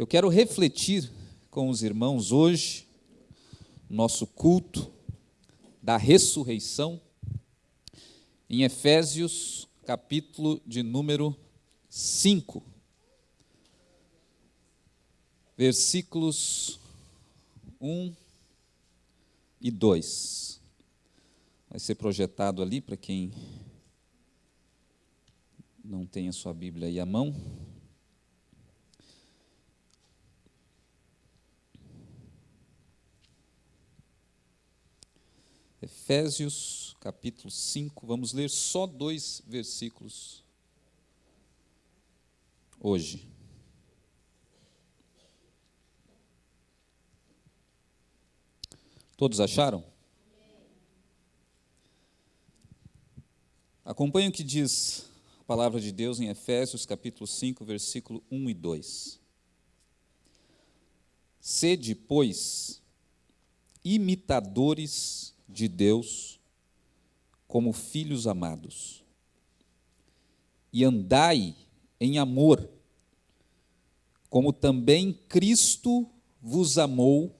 Eu quero refletir com os irmãos hoje, nosso culto da ressurreição, em Efésios, capítulo de número 5, versículos 1 e 2. Vai ser projetado ali para quem não tem a sua Bíblia aí à mão. Efésios, capítulo 5, vamos ler só 2 versículos hoje. Todos acharam? Acompanhe o que diz a palavra de Deus em Efésios, capítulo 5, versículo 1 e 2. Sede, pois, imitadores de Deus como filhos amados, e andai em amor, como também Cristo vos amou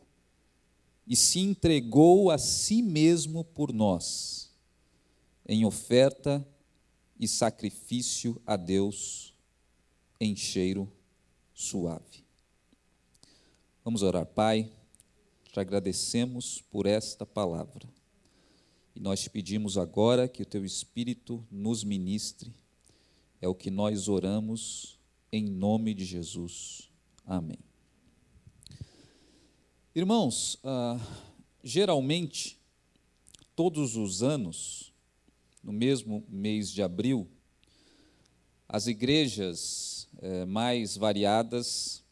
e se entregou a si mesmo por nós, em oferta e sacrifício a Deus em cheiro suave. Vamos orar. Pai, te agradecemos por esta palavra. E nós te pedimos agora que o teu Espírito nos ministre. É o que nós oramos em nome de Jesus. Amém. Irmãos, geralmente, todos os anos, no mesmo mês de abril, as igrejas mais variadas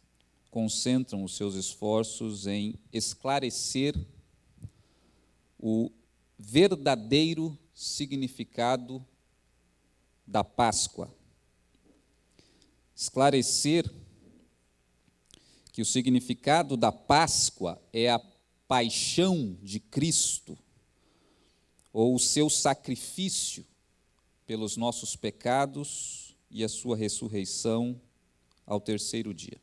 concentram os seus esforços em esclarecer o verdadeiro significado da Páscoa. Esclarecer que o significado da Páscoa é a paixão de Cristo, ou o seu sacrifício pelos nossos pecados e a sua ressurreição ao terceiro dia.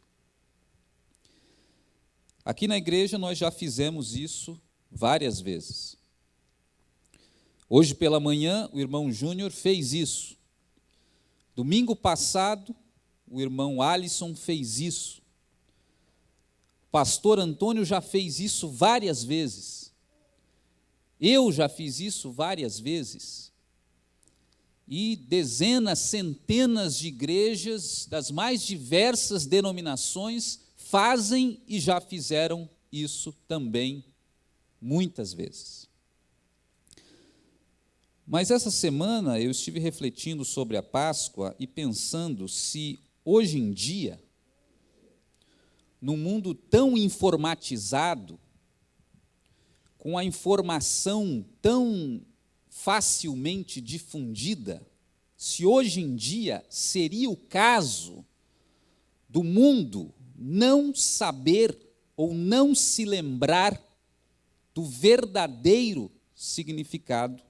Aqui na igreja nós já fizemos isso várias vezes. Hoje pela manhã o irmão Júnior fez isso. Domingo passado o irmão Alisson fez isso. O pastor Antônio já fez isso várias vezes. Eu já fiz isso várias vezes. E dezenas, centenas de igrejas das mais diversas denominações fazem e já fizeram isso também muitas vezes. Mas essa semana eu estive refletindo sobre a Páscoa e pensando se hoje em dia, num mundo tão informatizado, com a informação tão facilmente difundida, se hoje em dia seria o caso do mundo não saber ou não se lembrar do verdadeiro significado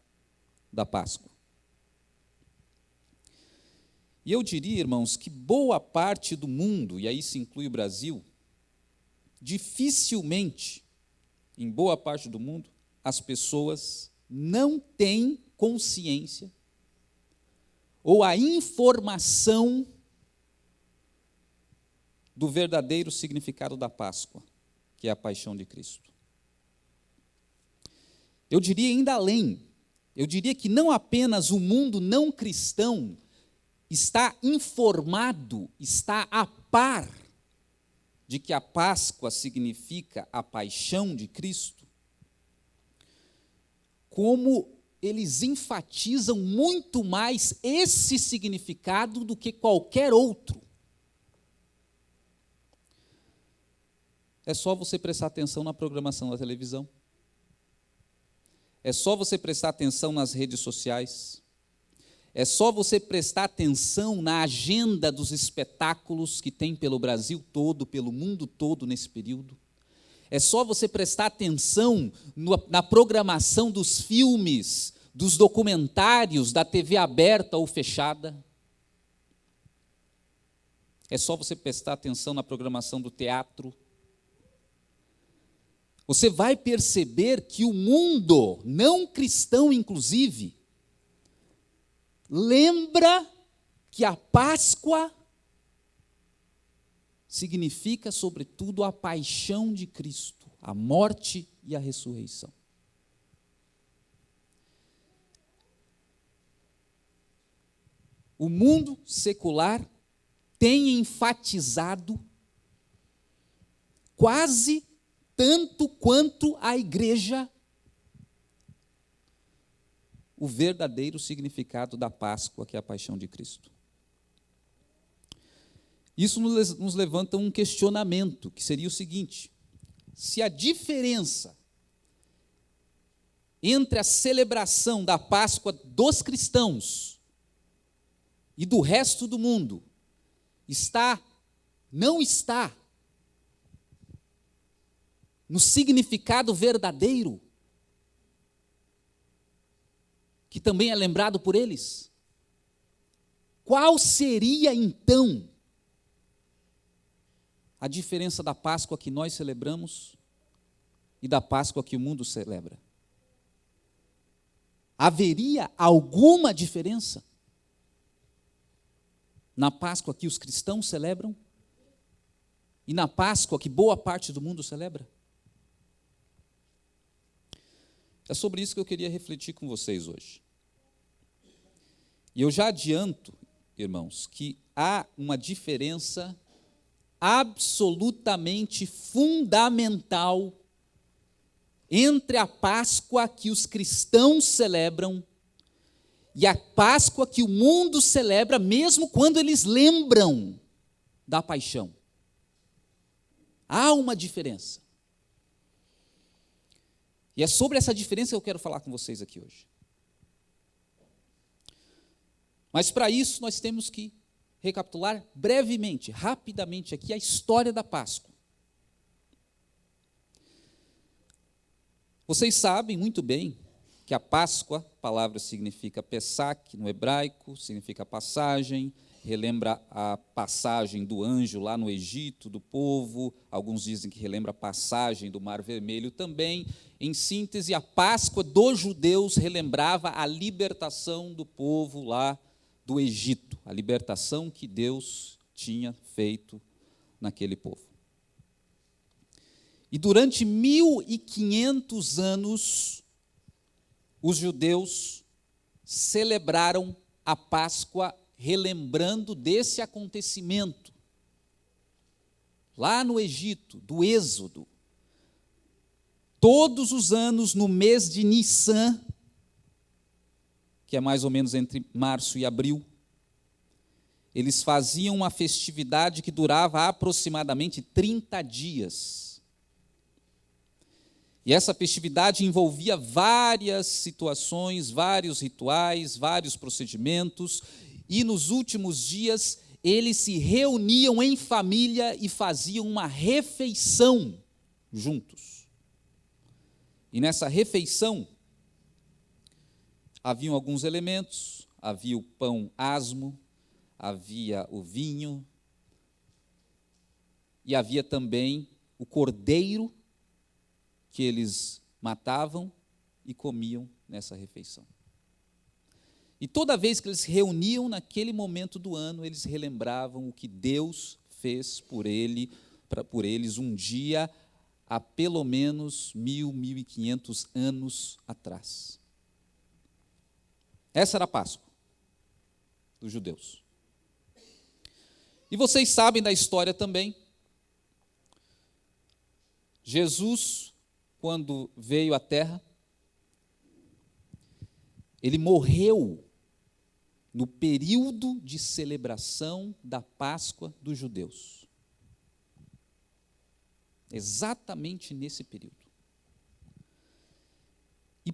da Páscoa. E eu diria, irmãos, que boa parte do mundo, e aí se inclui o Brasil, dificilmente, em boa parte do mundo, as pessoas não têm consciência ou a informação do verdadeiro significado da Páscoa, que é a paixão de Cristo. Eu diria ainda além, eu diria que não apenas o mundo não cristão está informado, está a par de que a Páscoa significa a paixão de Cristo, como eles enfatizam muito mais esse significado do que qualquer outro. É só você prestar atenção na programação da televisão. É só você prestar atenção nas redes sociais. É só você prestar atenção na agenda dos espetáculos que tem pelo Brasil todo, pelo mundo todo nesse período. É só você prestar atenção na programação dos filmes, dos documentários da TV aberta ou fechada. É só você prestar atenção na programação do teatro. Você vai perceber que o mundo, não cristão inclusive, lembra que a Páscoa significa, sobretudo, a paixão de Cristo, a morte e a ressurreição. O mundo secular tem enfatizado quase tanto quanto a igreja o verdadeiro significado da Páscoa, que é a paixão de Cristo. Isso nos levanta um questionamento, que seria o seguinte: se a diferença entre a celebração da Páscoa dos cristãos e do resto do mundo não está no significado verdadeiro, que também é lembrado por eles, qual seria então a diferença da Páscoa que nós celebramos e da Páscoa que o mundo celebra? Haveria alguma diferença na Páscoa que os cristãos celebram e na Páscoa que boa parte do mundo celebra? É sobre isso que eu queria refletir com vocês hoje. E eu já adianto, irmãos, que há uma diferença absolutamente fundamental entre a Páscoa que os cristãos celebram e a Páscoa que o mundo celebra, mesmo quando eles lembram da paixão. Há uma diferença. E é sobre essa diferença que eu quero falar com vocês aqui hoje. Mas para isso nós temos que recapitular brevemente, rapidamente aqui a história da Páscoa. Vocês sabem muito bem que a Páscoa, a palavra significa Pesach no hebraico, significa passagem, relembra a passagem do anjo lá no Egito, do povo. Alguns dizem que relembra a passagem do Mar Vermelho também. Em síntese, a Páscoa dos judeus relembrava a libertação do povo lá do Egito, a libertação que Deus tinha feito naquele povo. E durante 1500 anos, os judeus celebraram a Páscoa relembrando desse acontecimento, lá no Egito, do Êxodo. Todos os anos, no mês de Nissan, que é mais ou menos entre março e abril, eles faziam uma festividade que durava aproximadamente 30 dias. E essa festividade envolvia várias situações, vários rituais, vários procedimentos, e nos últimos dias eles se reuniam em família e faziam uma refeição juntos. E nessa refeição haviam alguns elementos: havia o pão asmo, havia o vinho, e havia também o cordeiro que eles matavam e comiam nessa refeição. E toda vez que eles se reuniam naquele momento do ano, eles relembravam o que Deus fez por eles um dia há pelo menos 1500 anos atrás. Essa era a Páscoa dos judeus. E vocês sabem da história também. Jesus, quando veio à Terra, ele morreu no período de celebração da Páscoa dos judeus. Exatamente nesse período. E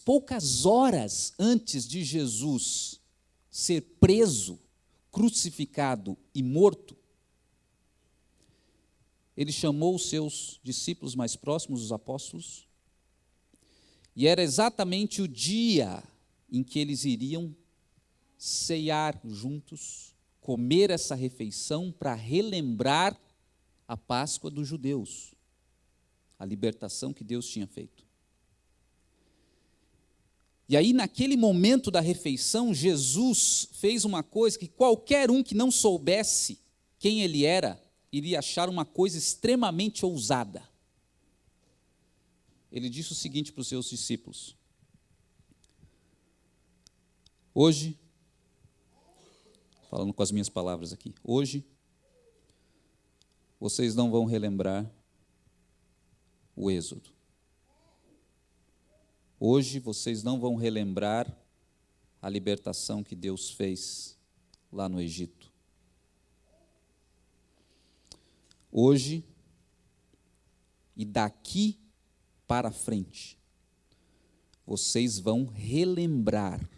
poucas horas antes de Jesus ser preso, crucificado e morto, ele chamou os seus discípulos mais próximos, os apóstolos, e era exatamente o dia em que eles iriam ceiar juntos, comer essa refeição para relembrar a Páscoa dos judeus, a libertação que Deus tinha feito. E aí, naquele momento da refeição, Jesus fez uma coisa que qualquer um que não soubesse quem ele era, iria achar uma coisa extremamente ousada. Ele disse o seguinte para os seus discípulos: hoje, falando com as minhas palavras aqui, hoje, vocês não vão relembrar o Êxodo. Hoje vocês não vão relembrar a libertação que Deus fez lá no Egito. Hoje e daqui para frente, vocês vão relembrar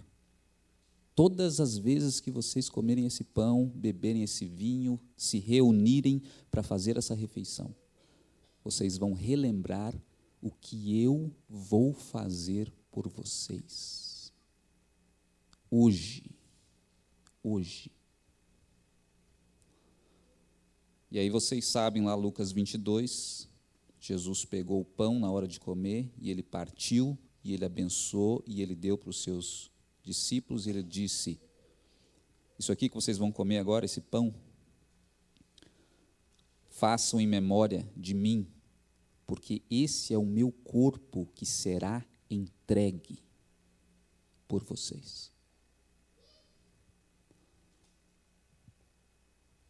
todas as vezes que vocês comerem esse pão, beberem esse vinho, se reunirem para fazer essa refeição. Vocês vão relembrar o que eu vou fazer por vocês. Hoje. E aí vocês sabem lá, Lucas 22, Jesus pegou o pão na hora de comer, e ele partiu, e ele abençoou, e ele deu para os seus discípulos, e ele disse: isso aqui que vocês vão comer agora, esse pão, façam em memória de mim, porque esse é o meu corpo que será entregue por vocês.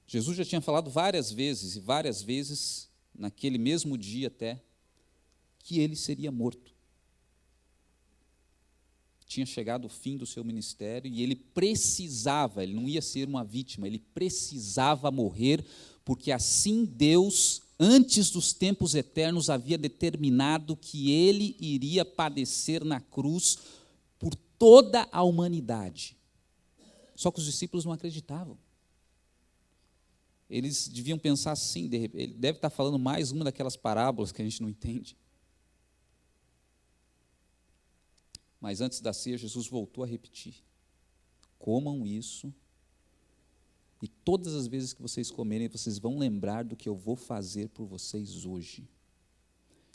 Jesus já tinha falado várias vezes, naquele mesmo dia até, que ele seria morto. Tinha chegado o fim do seu ministério e ele não ia ser uma vítima, ele precisava morrer, porque assim Deus, antes dos tempos eternos, havia determinado que ele iria padecer na cruz por toda a humanidade. Só que os discípulos não acreditavam. Eles deviam pensar assim, ele deve estar falando mais uma daquelas parábolas que a gente não entende. Mas antes da ceia, Jesus voltou a repetir: comam isso, e todas as vezes que vocês comerem, vocês vão lembrar do que eu vou fazer por vocês hoje.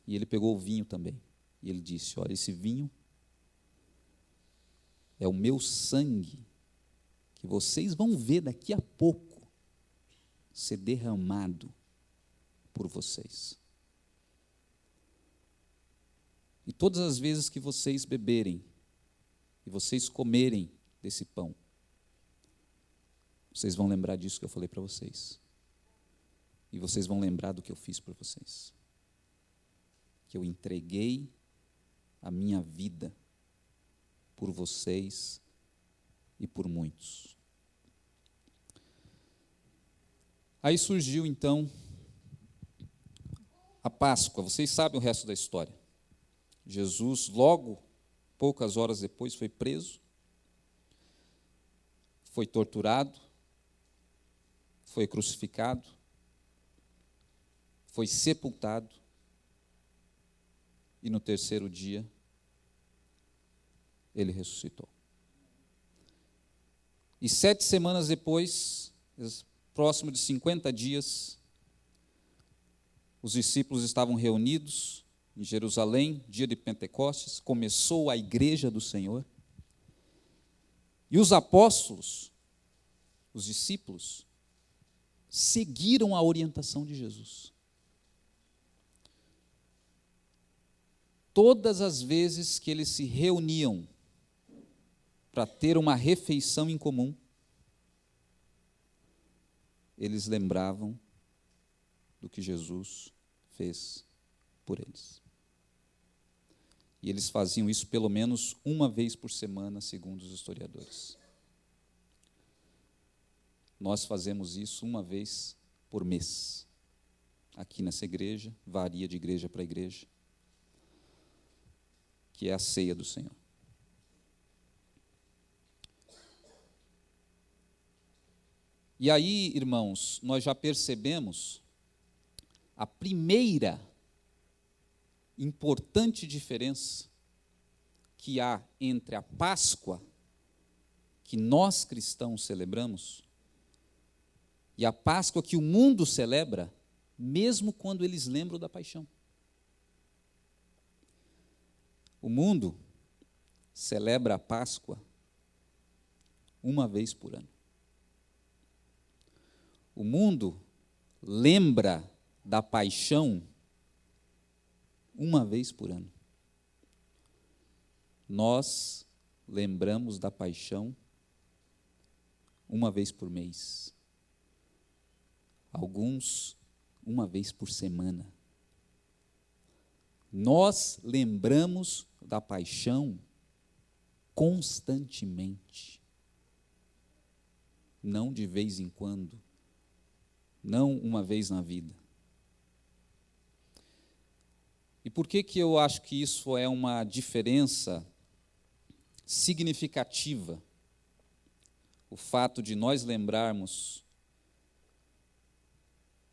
E ele pegou o vinho também, e ele disse: olha, esse vinho é o meu sangue, que vocês vão ver daqui a pouco ser derramado por vocês. E todas as vezes que vocês beberem e vocês comerem desse pão, vocês vão lembrar disso que eu falei para vocês. E vocês vão lembrar do que eu fiz por vocês. Que eu entreguei a minha vida por vocês e por muitos. Aí surgiu então a Páscoa. Vocês sabem o resto da história. Jesus, logo, poucas horas depois, foi preso, foi torturado, foi crucificado, foi sepultado, e no terceiro dia, ele ressuscitou. E 7 semanas depois, próximo de 50 dias, os discípulos estavam reunidos em Jerusalém, dia de Pentecostes, começou a igreja do Senhor. E os apóstolos, os discípulos, seguiram a orientação de Jesus. Todas as vezes que eles se reuniam para ter uma refeição em comum, eles lembravam do que Jesus fez por eles. E eles faziam isso pelo menos uma vez por semana, segundo os historiadores. Nós fazemos isso uma vez por mês. Aqui nessa igreja, varia de igreja para igreja, que é a ceia do Senhor. E aí, irmãos, nós já percebemos a primeira importante diferença que há entre a Páscoa, que nós cristãos celebramos, e a Páscoa que o mundo celebra, mesmo quando eles lembram da paixão. O mundo celebra a Páscoa uma vez por ano. O mundo lembra da paixão uma vez por ano. Nós lembramos da paixão uma vez por mês. Alguns, uma vez por semana. Nós lembramos da paixão constantemente. Não de vez em quando. Não uma vez na vida. E por que eu acho que isso é uma diferença significativa? O fato de nós lembrarmos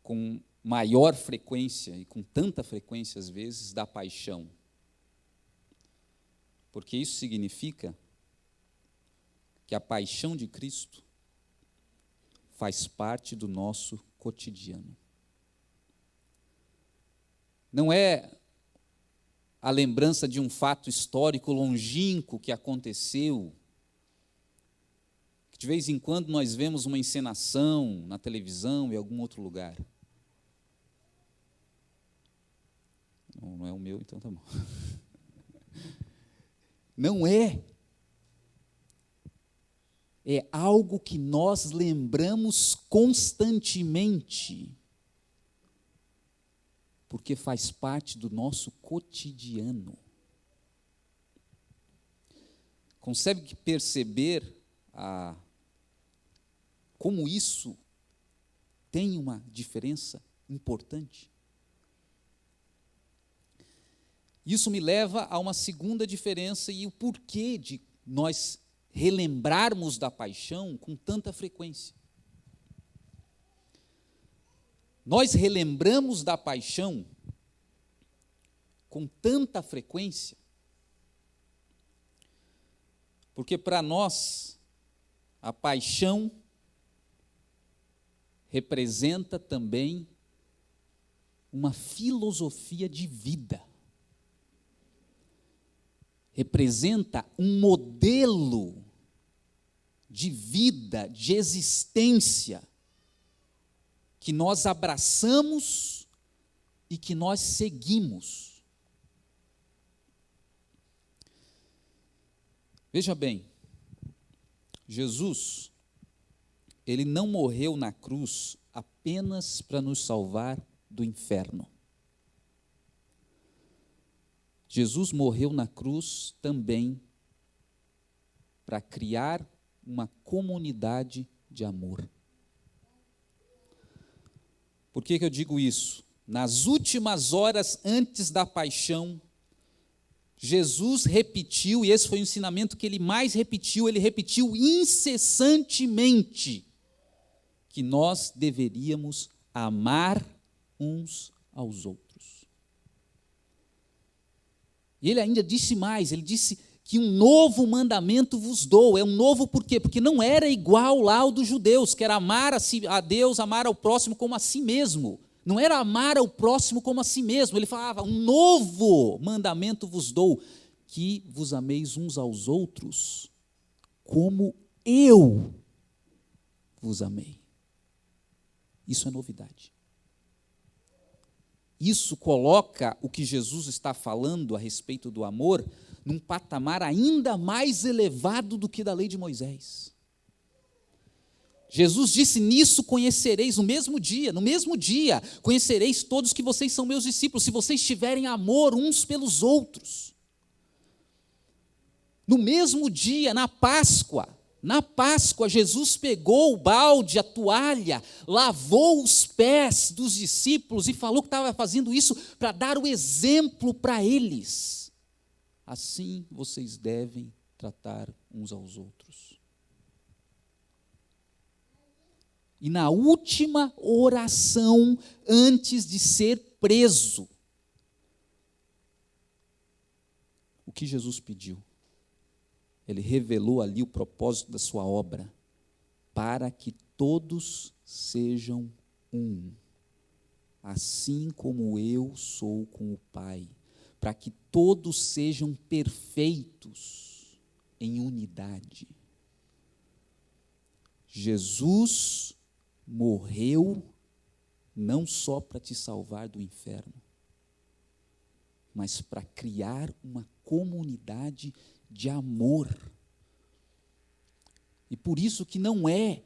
com maior frequência, e com tanta frequência às vezes, da paixão. Porque isso significa que a paixão de Cristo faz parte do nosso cotidiano. Não é a lembrança de um fato histórico longínquo que aconteceu, que de vez em quando nós vemos uma encenação na televisão em algum outro lugar. Não é o meu, então tá bom. Não é. É algo que nós lembramos constantemente, porque faz parte do nosso cotidiano. Consegue perceber como isso tem uma diferença importante? Isso me leva a uma segunda diferença e o porquê de nós relembrarmos da paixão com tanta frequência. Nós relembramos da paixão com tanta frequência, porque para nós a paixão representa também uma filosofia de vida. Representa um modelo de vida, de existência, que nós abraçamos e que nós seguimos. Veja bem, Jesus, ele não morreu na cruz apenas para nos salvar do inferno. Jesus morreu na cruz também para criar uma comunidade de amor. Por que eu digo isso? Nas últimas horas antes da paixão, Jesus repetiu, e esse foi o ensinamento que ele mais repetiu, ele repetiu incessantemente, que nós deveríamos amar uns aos outros. E ele ainda disse mais, ele disse que um novo mandamento vos dou. É um novo por quê? Porque não era igual lá ao dos judeus, que era amar a Deus, amar ao próximo como a si mesmo. Não era amar ao próximo como a si mesmo. Ele falava, um novo mandamento vos dou, que vos ameis uns aos outros, como eu vos amei. Isso é novidade. Isso coloca o que Jesus está falando a respeito do amor num patamar ainda mais elevado do que da lei de Moisés. Jesus disse, nisso conhecereis, no mesmo dia, conhecereis todos que vocês são meus discípulos, se vocês tiverem amor uns pelos outros. No mesmo dia, na Páscoa, Jesus pegou o balde, a toalha, lavou os pés dos discípulos e falou que estava fazendo isso para dar o exemplo para eles. Assim vocês devem tratar uns aos outros. E na última oração, antes de ser preso, o que Jesus pediu? Ele revelou ali o propósito da sua obra, para que todos sejam um, assim como eu sou com o Pai, para que todos sejam perfeitos em unidade. Jesus morreu não só para te salvar do inferno, mas para criar uma comunidade de amor. E por isso que não é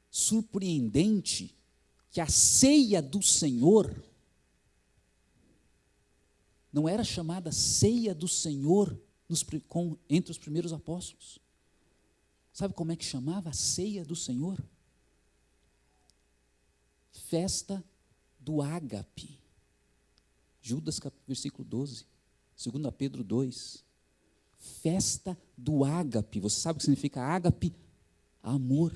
surpreendente que a ceia do Senhor não era chamada ceia do Senhor entre os primeiros apóstolos. Sabe como é que chamava a ceia do Senhor? Festa do ágape. Judas, versículo 12. 2 Pedro 2. Festa do ágape. Você sabe o que significa ágape? Amor.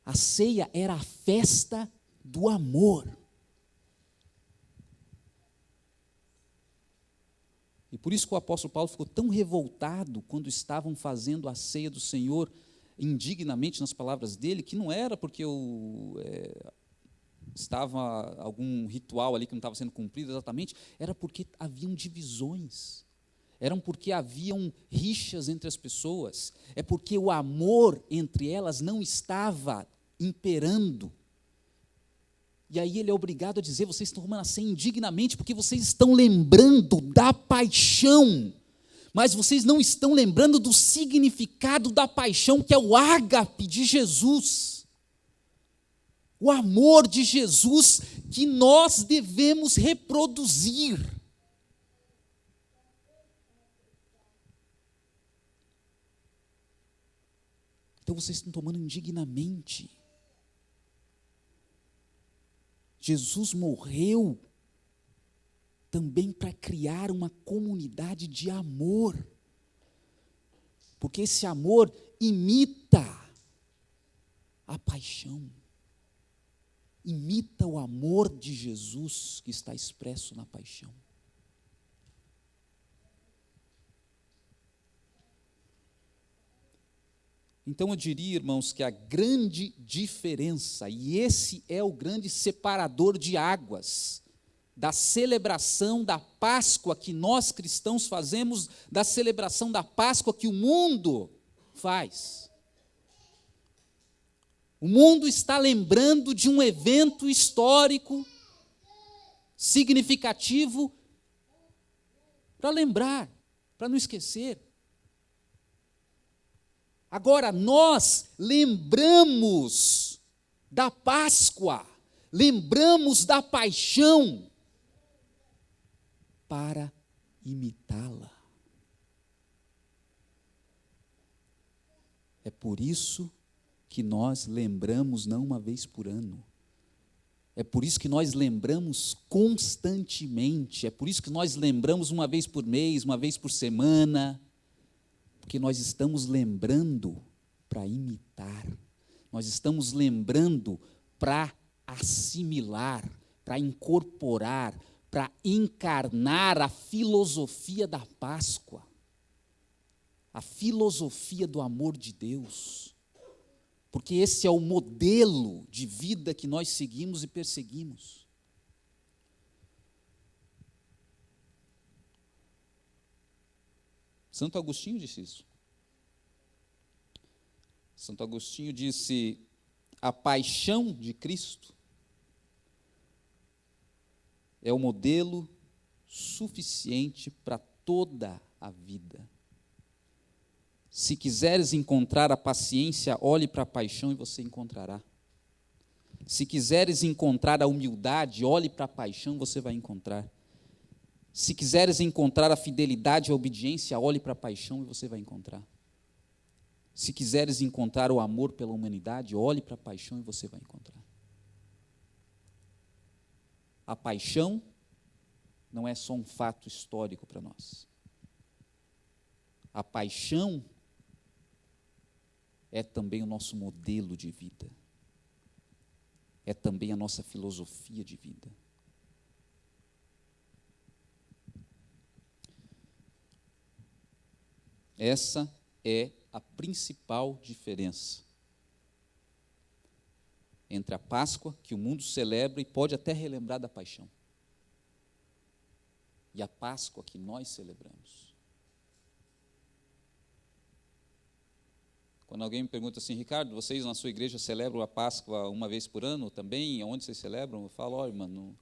A ceia era a festa do amor. E por isso que o apóstolo Paulo ficou tão revoltado quando estavam fazendo a ceia do Senhor indignamente, nas palavras dele, que não era porque estava algum ritual ali que não estava sendo cumprido exatamente, era porque haviam divisões, eram porque haviam rixas entre as pessoas, é porque o amor entre elas não estava imperando. E aí ele é obrigado a dizer: vocês estão tomando a ceia indignamente porque vocês estão lembrando da paixão, mas vocês não estão lembrando do significado da paixão, que é o ágape de Jesus, o amor de Jesus que nós devemos reproduzir. Então vocês estão tomando indignamente. Jesus morreu também para criar uma comunidade de amor, porque esse amor imita a paixão, imita o amor de Jesus que está expresso na paixão. Então eu diria, irmãos, que a grande diferença, e esse é o grande separador de águas, da celebração da Páscoa que nós cristãos fazemos, da celebração da Páscoa que o mundo faz. O mundo está lembrando de um evento histórico, significativo, para lembrar, para não esquecer. Agora, nós lembramos da Páscoa, lembramos da paixão para imitá-la. É por isso que nós lembramos não uma vez por ano. É por isso que nós lembramos constantemente. É por isso que nós lembramos uma vez por mês, uma vez por semana. Porque nós estamos lembrando para imitar, nós estamos lembrando para assimilar, para incorporar, para encarnar a filosofia da Páscoa, a filosofia do amor de Deus, porque esse é o modelo de vida que nós seguimos e perseguimos. Santo Agostinho disse isso. Santo Agostinho disse: a paixão de Cristo é o modelo suficiente para toda a vida. Se quiseres encontrar a paciência, olhe para a paixão e você encontrará. Se quiseres encontrar a humildade, olhe para a paixão e você vai encontrar. Se quiseres encontrar a fidelidade e a obediência, olhe para a paixão e você vai encontrar. Se quiseres encontrar o amor pela humanidade, olhe para a paixão e você vai encontrar. A paixão não é só um fato histórico para nós. A paixão é também o nosso modelo de vida. É também a nossa filosofia de vida. Essa é a principal diferença entre a Páscoa, que o mundo celebra e pode até relembrar da paixão, e a Páscoa que nós celebramos. Quando alguém me pergunta assim, Ricardo, vocês na sua igreja celebram a Páscoa uma vez por ano também? Onde vocês celebram? Eu falo, olha, irmão,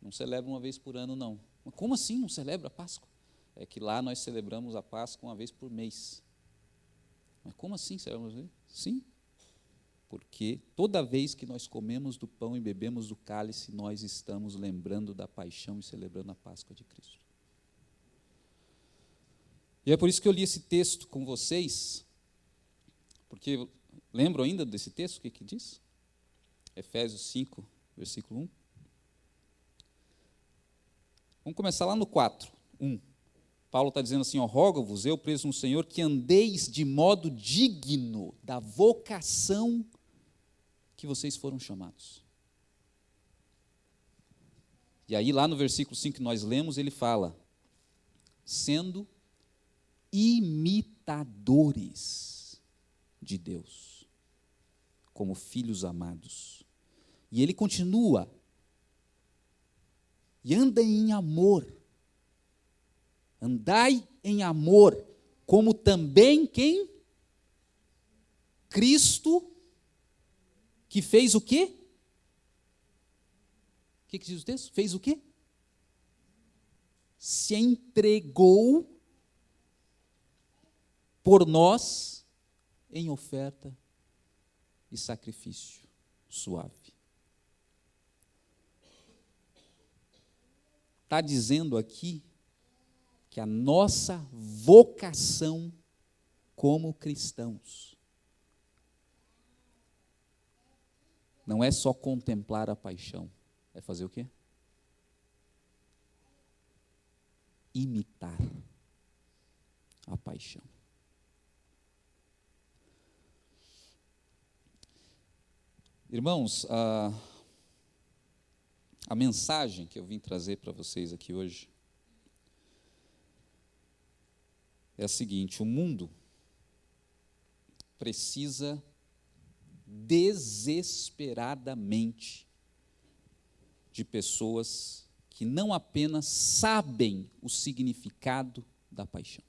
não celebra uma vez por ano, não. Mas como assim não celebra a Páscoa? É que lá nós celebramos a Páscoa uma vez por mês. Mas como assim celebramos? Sim, porque toda vez que nós comemos do pão e bebemos do cálice, nós estamos lembrando da paixão e celebrando a Páscoa de Cristo. E é por isso que eu li esse texto com vocês, porque lembram ainda desse texto, o que diz? Efésios 5, versículo 1. Vamos começar lá no 4, 1. Paulo está dizendo assim, rogo-vos, eu preso no Senhor, que andeis de modo digno da vocação que vocês foram chamados. E aí lá no versículo 5 que nós lemos, ele fala, sendo imitadores de Deus, como filhos amados. E ele continua, e andem em amor, andai em amor, como também quem? Cristo, que fez o quê? O que diz o texto? Fez o quê? Se entregou por nós em oferta e sacrifício suave. Está dizendo aqui que a nossa vocação como cristãos não é só contemplar a paixão, é fazer o quê? Imitar a paixão. Irmãos, a mensagem que eu vim trazer para vocês aqui hoje é a seguinte: o mundo precisa desesperadamente de pessoas que não apenas sabem o significado da paixão,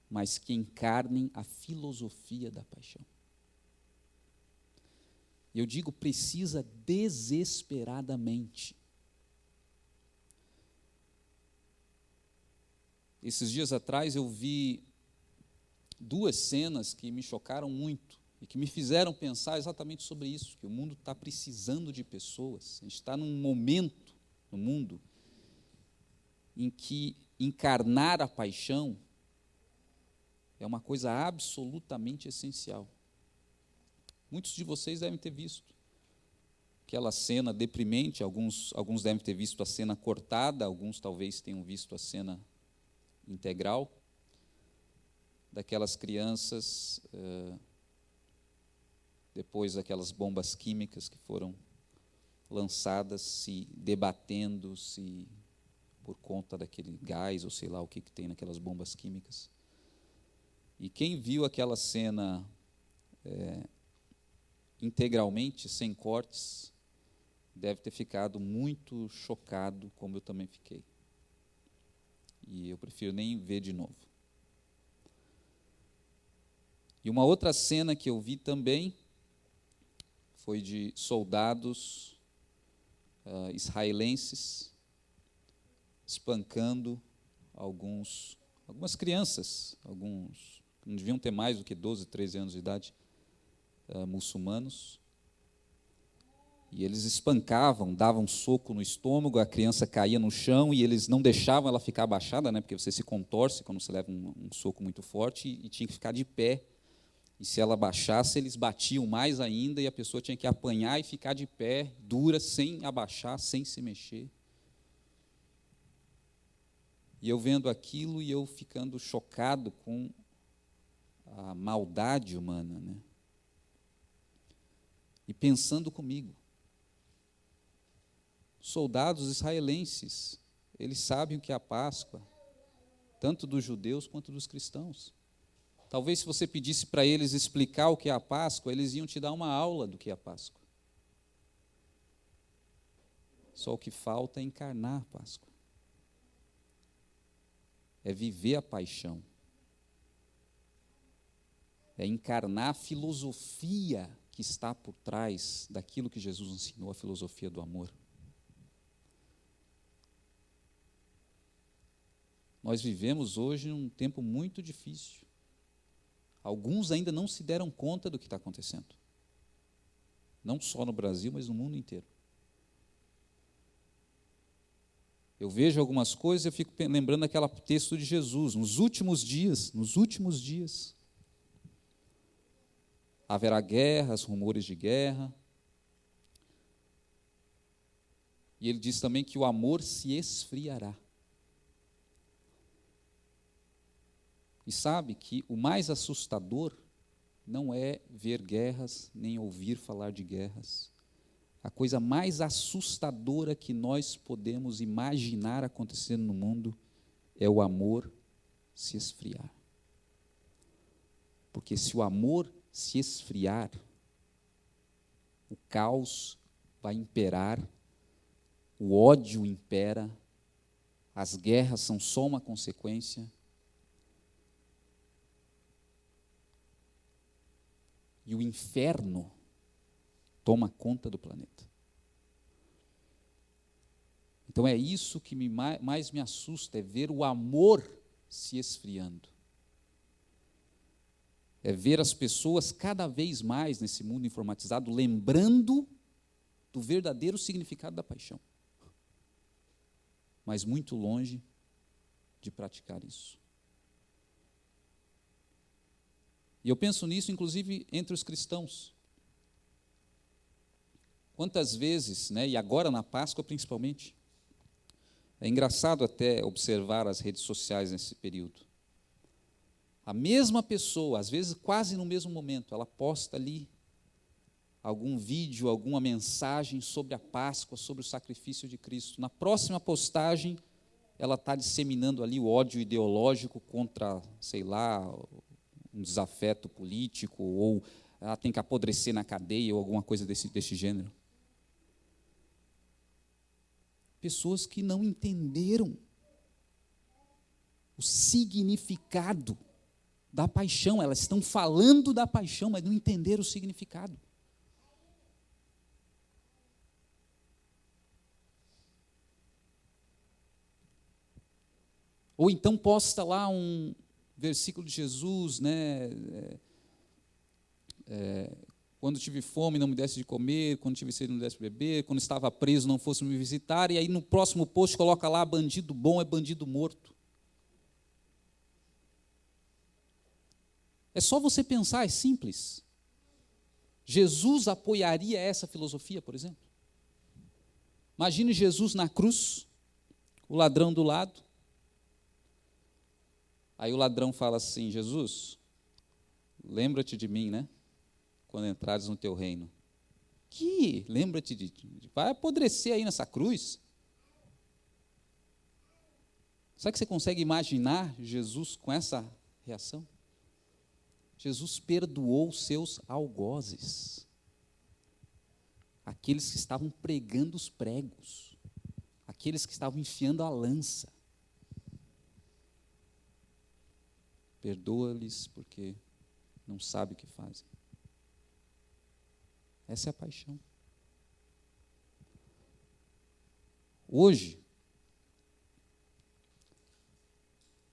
mas que encarnem a filosofia da paixão. Eu digo precisa desesperadamente. Esses dias atrás eu vi duas cenas que me chocaram muito e que me fizeram pensar exatamente sobre isso, que o mundo está precisando de pessoas. A gente está num momento no mundo em que encarnar a paixão é uma coisa absolutamente essencial. Muitos de vocês devem ter visto aquela cena deprimente, alguns devem ter visto a cena cortada, alguns talvez tenham visto a cena integral, daquelas crianças, depois daquelas bombas químicas que foram lançadas, se debatendo, se por conta daquele gás, ou sei lá o que tem naquelas bombas químicas. E quem viu aquela cena integralmente, sem cortes, deve ter ficado muito chocado, como eu também fiquei. E eu prefiro nem ver de novo. E uma outra cena que eu vi também foi de soldados israelenses espancando algumas crianças, alguns que não deviam ter mais do que 12, 13 anos de idade, muçulmanos. E eles espancavam, davam um soco no estômago, a criança caía no chão e eles não deixavam ela ficar abaixada, né, porque você se contorce quando você leva um soco muito forte, e tinha que ficar de pé. E se ela baixasse, eles batiam mais ainda e a pessoa tinha que apanhar e ficar de pé, dura, sem abaixar, sem se mexer. E eu vendo aquilo e eu ficando chocado com a maldade humana, né? E pensando comigo, soldados israelenses, eles sabem o que é a Páscoa, tanto dos judeus quanto dos cristãos. Talvez se você pedisse para eles explicar o que é a Páscoa, eles iam te dar uma aula do que é a Páscoa. Só o que falta é encarnar a Páscoa. É viver a paixão. É encarnar a filosofia que está por trás daquilo que Jesus ensinou, a filosofia do amor. Nós vivemos hoje um tempo muito difícil. Alguns ainda não se deram conta do que está acontecendo. Não só no Brasil, mas no mundo inteiro. Eu vejo algumas coisas e eu fico lembrando daquele texto de Jesus. Nos últimos dias, haverá guerras, rumores de guerra. E ele diz também que o amor se esfriará. E sabe que o mais assustador não é ver guerras, nem ouvir falar de guerras. A coisa mais assustadora que nós podemos imaginar acontecendo no mundo é o amor se esfriar. Porque se o amor se esfriar, o caos vai imperar, o ódio impera, as guerras são só uma consequência. E o inferno toma conta do planeta. Então é isso que mais me assusta, é ver o amor se esfriando. É ver as pessoas cada vez mais nesse mundo informatizado lembrando do verdadeiro significado da paixão, mas muito longe de praticar isso. E eu penso nisso, inclusive, entre os cristãos. Quantas vezes, e agora na Páscoa principalmente, é engraçado até observar as redes sociais nesse período. A mesma pessoa, às vezes quase no mesmo momento, ela posta ali algum vídeo, alguma mensagem sobre a Páscoa, sobre o sacrifício de Cristo. Na próxima postagem, ela está disseminando ali o ódio ideológico contra, sei lá, um desafeto político, ou ela tem que apodrecer na cadeia, ou alguma coisa desse gênero. Pessoas que não entenderam o significado da paixão. Elas estão falando da paixão, mas não entenderam o significado. Ou então posta lá um versículo de Jesus, quando tive fome não me desse de comer, quando tive sede não me desse de beber, quando estava preso não fosse me visitar, e aí no próximo post coloca lá, bandido bom é bandido morto. É só você pensar, é simples. Jesus apoiaria essa filosofia, por exemplo? Imagine Jesus na cruz, o ladrão do lado. Aí o ladrão fala assim: Jesus, lembra-te de mim, quando entrares no teu reino. Que? Lembra-te vai apodrecer aí nessa cruz. Será que você consegue imaginar Jesus com essa reação? Jesus perdoou os seus algozes, aqueles que estavam pregando os pregos, aqueles que estavam enfiando a lança. Perdoa-lhes porque não sabem o que fazem. Essa é a paixão. Hoje,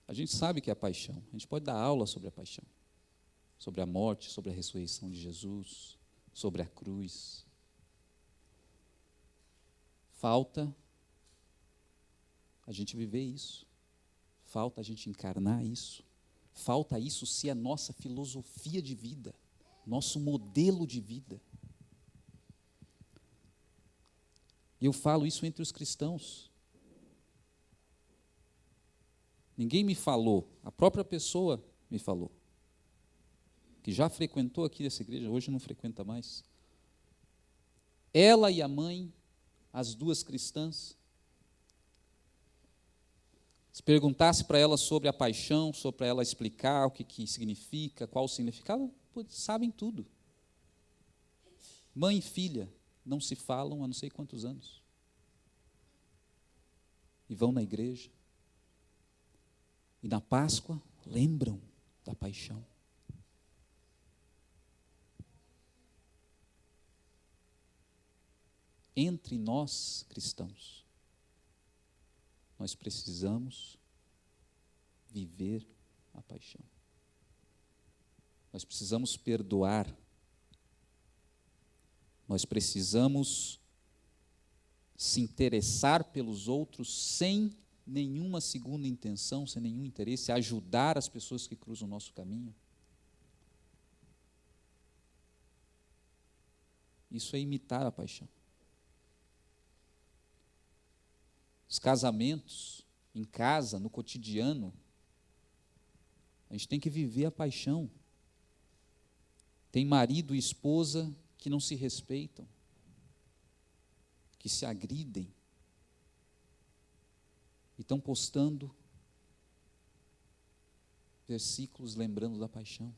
a gente sabe que é a paixão. A gente pode dar aula sobre a paixão, sobre a morte, sobre a ressurreição de Jesus, sobre a cruz. Falta a gente viver isso. Falta a gente encarnar isso. Falta isso ser a nossa filosofia de vida, nosso modelo de vida. E eu falo isso entre os cristãos. Ninguém me falou, a própria pessoa me falou, que já frequentou aqui essa igreja, hoje não frequenta mais. Ela e a mãe, as duas cristãs, Se perguntasse para ela sobre a paixão, sobre para ela explicar o que significa, qual o significado, sabem tudo. Mãe e filha não se falam há não sei quantos anos. E vão na igreja. E na Páscoa lembram da paixão. Entre nós, cristãos, nós precisamos viver a paixão. Nós precisamos perdoar. Nós precisamos se interessar pelos outros sem nenhuma segunda intenção, sem nenhum interesse, ajudar as pessoas que cruzam o nosso caminho. Isso é imitar a paixão. Os casamentos, em casa, no cotidiano, a gente tem que viver a paixão. Tem marido e esposa que não se respeitam, que se agridem, e estão postando versículos lembrando da paixão.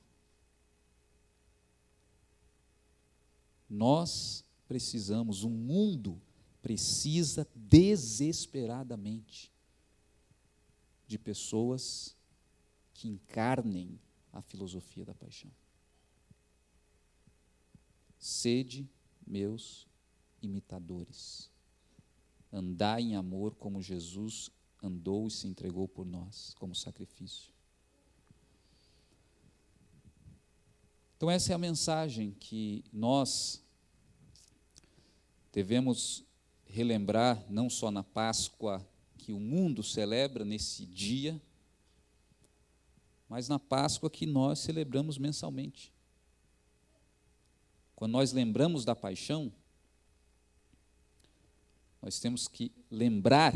Nós precisamos, o mundo precisa desesperadamente de pessoas que encarnem a filosofia da paixão. Sede meus imitadores. Andai em amor como Jesus andou e se entregou por nós, como sacrifício. Então essa é a mensagem que nós devemos relembrar, não só na Páscoa, que o mundo celebra nesse dia, mas na Páscoa que nós celebramos mensalmente. Quando nós lembramos da paixão, nós temos que lembrar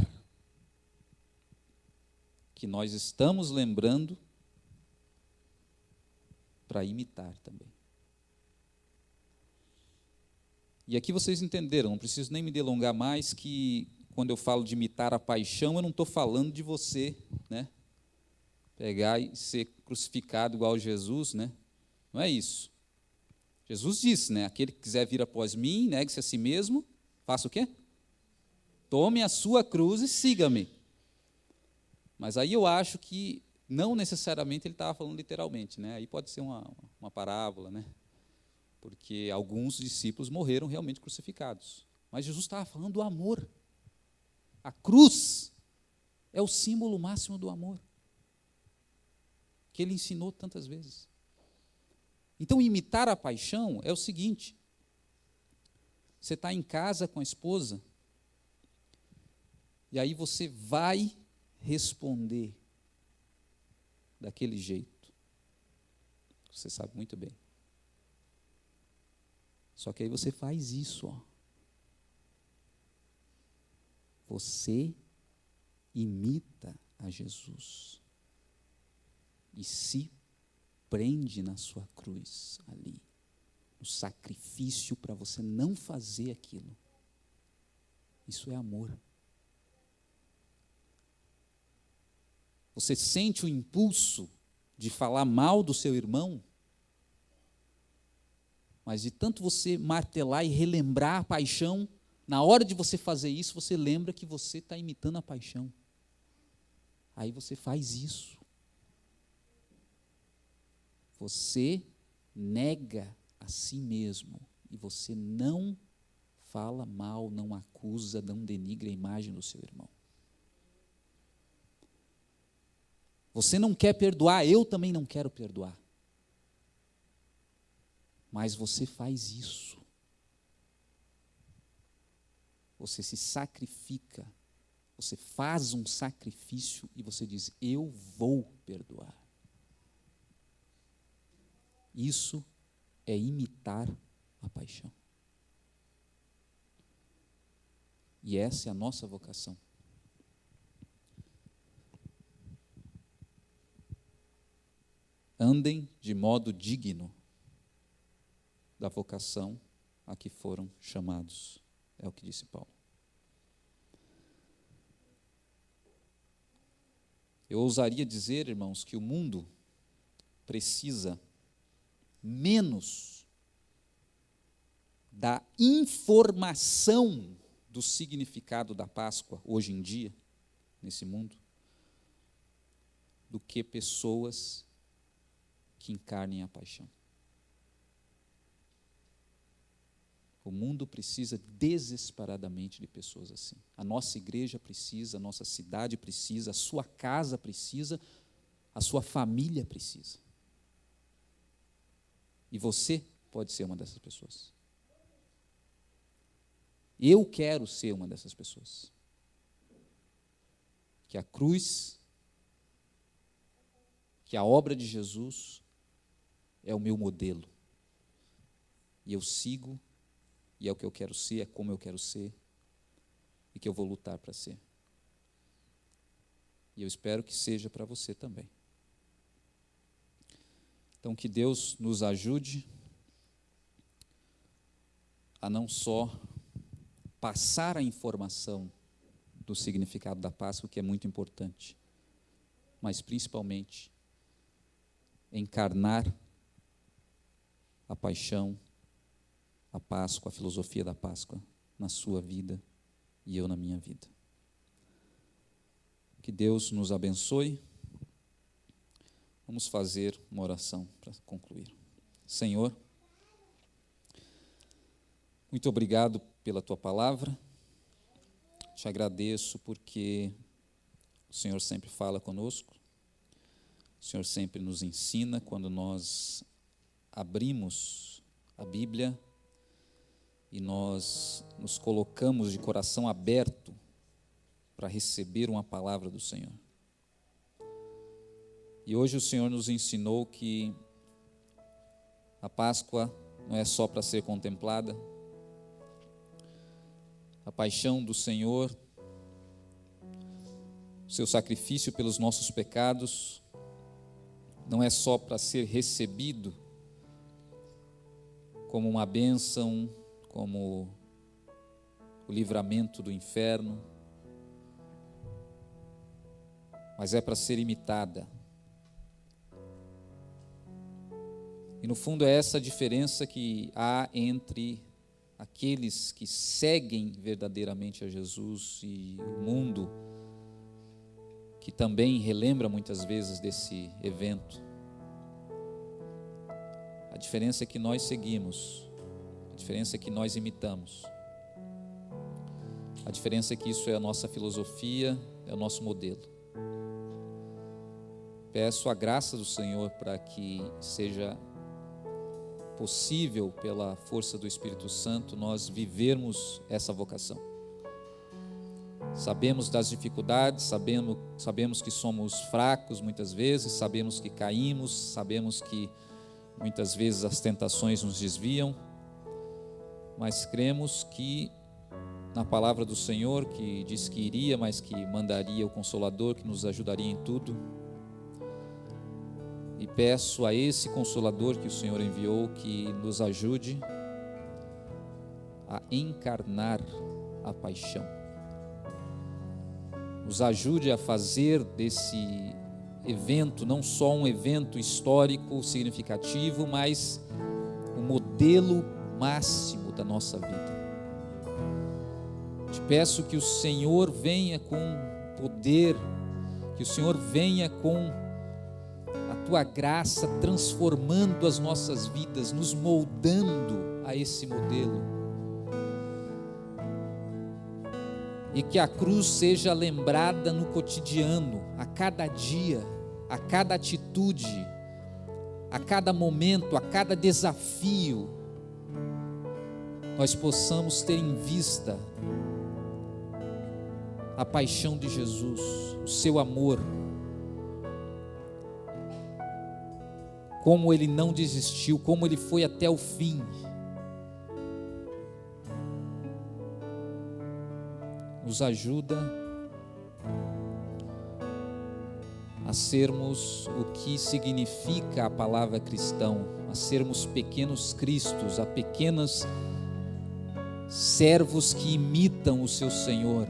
que nós estamos lembrando para imitar também. E aqui vocês entenderam, não preciso nem me delongar mais, que quando eu falo de imitar a paixão, eu não estou falando de você, né, pegar e ser crucificado igual Jesus, né? Não é isso. Jesus disse, né, aquele que quiser vir após mim, negue-se a si mesmo, faça o quê? Tome a sua cruz e siga-me. Mas aí eu acho que não necessariamente ele estava falando literalmente, né? Aí pode ser uma parábola, né? Porque alguns discípulos morreram realmente crucificados. Mas Jesus estava falando do amor. A cruz é o símbolo máximo do amor, que ele ensinou tantas vezes. Então, imitar a paixão é o seguinte: você está em casa com a esposa, e aí você vai responder daquele jeito. Você sabe muito bem. Só que aí você faz isso, ó. Você imita a Jesus e se prende na sua cruz ali, no sacrifício para você não fazer aquilo. Isso é amor. Você sente o impulso de falar mal do seu irmão, mas de tanto você martelar e relembrar a paixão, na hora de você fazer isso, você lembra que você está imitando a paixão. Aí você faz isso. Você nega a si mesmo e você não fala mal, não acusa, não denigra a imagem do seu irmão. Você não quer perdoar, eu também não quero perdoar. Mas você faz isso. Você se sacrifica, você faz um sacrifício e você diz: eu vou perdoar. Isso é imitar a paixão. E essa é a nossa vocação. Andem de modo digno da vocação a que foram chamados, é o que disse Paulo. Eu ousaria dizer, irmãos, que o mundo precisa menos da informação do significado da Páscoa hoje em dia, nesse mundo, do que pessoas que encarnem a paixão. O mundo precisa desesperadamente de pessoas assim. A nossa igreja precisa, a nossa cidade precisa, a sua casa precisa, a sua família precisa. E você pode ser uma dessas pessoas. Eu quero ser uma dessas pessoas. Que a cruz, que a obra de Jesus é o meu modelo. E eu sigo, e é o que eu quero ser, é como eu quero ser, e que eu vou lutar para ser. E eu espero que seja para você também. Então, que Deus nos ajude a não só passar a informação do significado da Páscoa, que é muito importante, mas principalmente encarnar a paixão, a Páscoa, a filosofia da Páscoa na sua vida e eu na minha vida. Que Deus nos abençoe. Vamos fazer uma oração para concluir. Senhor, muito obrigado pela Tua palavra. Te agradeço porque o Senhor sempre fala conosco. O Senhor sempre nos ensina quando nós abrimos a Bíblia e nós nos colocamos de coração aberto para receber uma palavra do Senhor. E hoje o Senhor nos ensinou que a Páscoa não é só para ser contemplada. A paixão do Senhor, o seu sacrifício pelos nossos pecados, não é só para ser recebido como uma bênção, como o livramento do inferno, mas é para ser imitada. E no fundo é essa a diferença que há entre aqueles que seguem verdadeiramente a Jesus e o mundo, que também relembra muitas vezes desse evento. A diferença é que nós seguimos, a diferença é que nós imitamos, a diferença é que isso é a nossa filosofia, é o nosso modelo. Peço a graça do Senhor para que seja possível, pela força do Espírito Santo, nós vivermos essa vocação. Sabemos das dificuldades, sabemos que somos fracos muitas vezes, sabemos que caímos, sabemos que muitas vezes as tentações nos desviam, mas cremos que na palavra do Senhor, que diz que iria, mas que mandaria o Consolador, que nos ajudaria em tudo. E peço a esse Consolador que o Senhor enviou, que nos ajude a encarnar a paixão. Nos ajude a fazer desse evento não só um evento histórico significativo, mas o modelo máximo da nossa vida. Te peço que o Senhor venha com poder, que o Senhor venha com Tua graça transformando as nossas vidas, nos moldando a esse modelo. E que a cruz seja lembrada no cotidiano, a cada dia, a cada atitude, a cada momento, a cada desafio, nós possamos ter em vista a paixão de Jesus, o seu amor, como Ele não desistiu, como Ele foi até o fim. Nos ajuda a sermos o que significa a palavra cristão, a sermos pequenos cristos, a pequenos servos que imitam o seu Senhor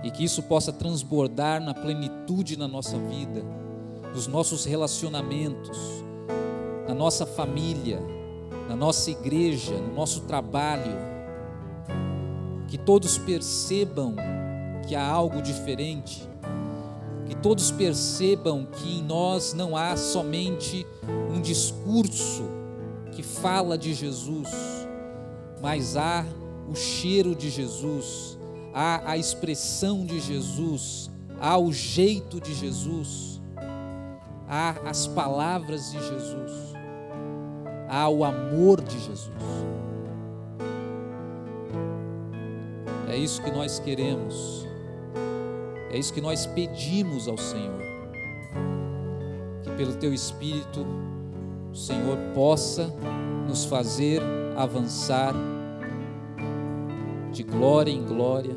e que isso possa transbordar na plenitude na nossa vida, nos nossos relacionamentos, na nossa família, na nossa igreja, no nosso trabalho, que todos percebam que há algo diferente, que todos percebam que em nós não há somente um discurso que fala de Jesus, mas há o cheiro de Jesus, há a expressão de Jesus, há o jeito de Jesus, há as palavras de Jesus, há o amor de Jesus. É isso que nós queremos, é isso que nós pedimos ao Senhor, que pelo Teu Espírito o Senhor possa nos fazer avançar de glória em glória,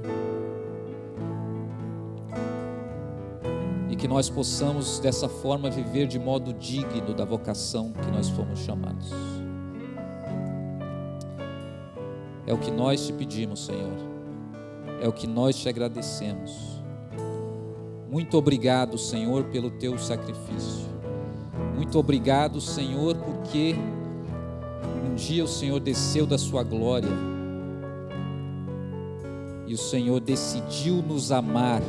e que nós possamos dessa forma viver de modo digno da vocação que nós fomos chamados. É o que nós te pedimos, Senhor, é o que nós te agradecemos. Muito obrigado, Senhor, pelo Teu sacrifício. Muito obrigado, Senhor, porque um dia o Senhor desceu da sua glória e o Senhor decidiu nos amar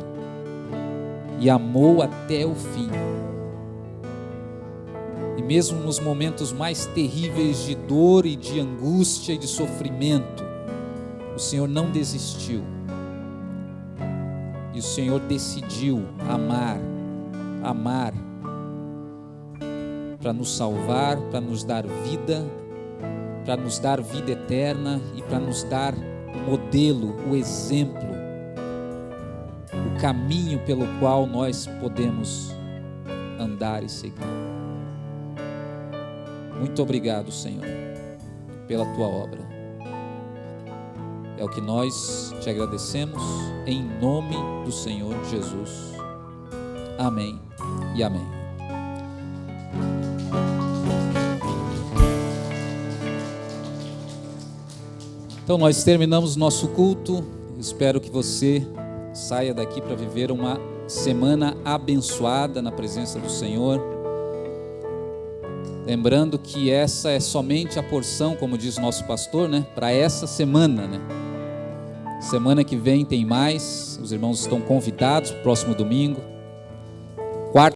e amou até o fim. E mesmo nos momentos mais terríveis de dor e de angústia e de sofrimento, o Senhor não desistiu. E o Senhor decidiu amar para nos salvar, para nos dar vida eterna e para nos dar o modelo, o exemplo, o caminho pelo qual nós podemos andar e seguir. Muito obrigado, Senhor, pela Tua obra. É o que nós te agradecemos em nome do Senhor Jesus. Amém e amém. Então nós terminamos nosso culto. Espero que você saia daqui para viver uma semana abençoada na presença do Senhor. Lembrando que essa é somente a porção, como diz o nosso pastor, né? Para essa semana, né? Semana que vem tem mais. Os irmãos estão convidados para o próximo domingo.